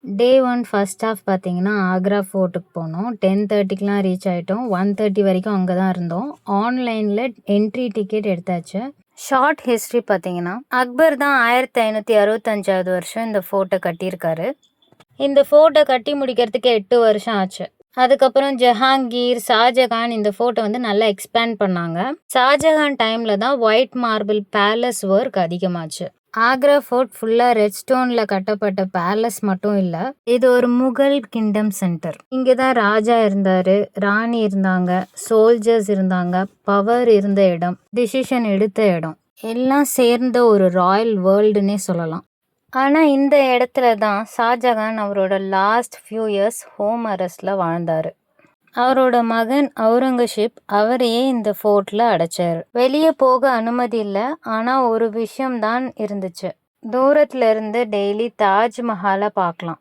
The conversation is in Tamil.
டே 1 ஃபர்ஸ்ட் ஹாஃப் பார்த்தீங்கன்னா, ஆக்ரா ஃபோர்ட்டுக்கு போனோம். 10:30க்குலாம் ரீச் ஆயிட்டோம். 1:30 வரைக்கும் அங்க தான் இருந்தோம். ஆன்லைன்ல என்ட்ரி டிக்கெட் எடுத்தாச்சு. ஷார்ட் ஹிஸ்ட்ரி பார்த்தீங்கன்னா, அக்பர் தான் 1565வது வருஷம் இந்த ஃபோர்ட்ட கட்டியிருக்காரு. இந்த ஃபோர்ட்ட கட்டி முடிக்கிறதுக்கு 8 வருஷம் ஆச்சு. அதுக்கப்புறம் ஜஹாங்கீர், ஷாஜகான் இந்த ஃபோர்ட்ட வந்து நல்லா எக்ஸ்பேண்ட் பண்ணாங்க. ஷாஜகான் டைம்ல தான் ஒயிட் மார்பிள் பேலஸ் ஒர்க் அதிகமாச்சு. ஆக்ரா ஃபோர்ட் ஃபுல்லா ரெட் ஸ்டோன்ல கட்டப்பட்ட பேலஸ் மட்டும் இல்ல, இது ஒரு முகல் கிங்டம் சென்டர். இங்க தான் ராஜா இருந்தாரு, ராணி இருந்தாங்க, சோல்ஜர்ஸ் இருந்தாங்க, பவர் இருந்த இடம், டிசிஷன் எடுத்த இடம், எல்லாம் சேர்ந்த ஒரு ராயல் வேர்ல்டுன்னே சொல்லலாம். ஆனா இந்த இடத்துல தான் ஷாஜகான் அவரோட லாஸ்ட் ஃபியூ இயர்ஸ் ஹோம் அரெஸ்ட்ல வாழ்ந்தாரு. அவரோட மகன் அவுரங்கசீப் அவரையே இந்த ஃபோர்ட்ல அடைச்சாரு. வெளியே போக அனுமதி இல்லை. ஆனா ஒரு விஷயம் தான் இருந்துச்சு. தூரத்துல இருந்து டெய்லி தாஜ்மஹாலை பார்க்கலாம்.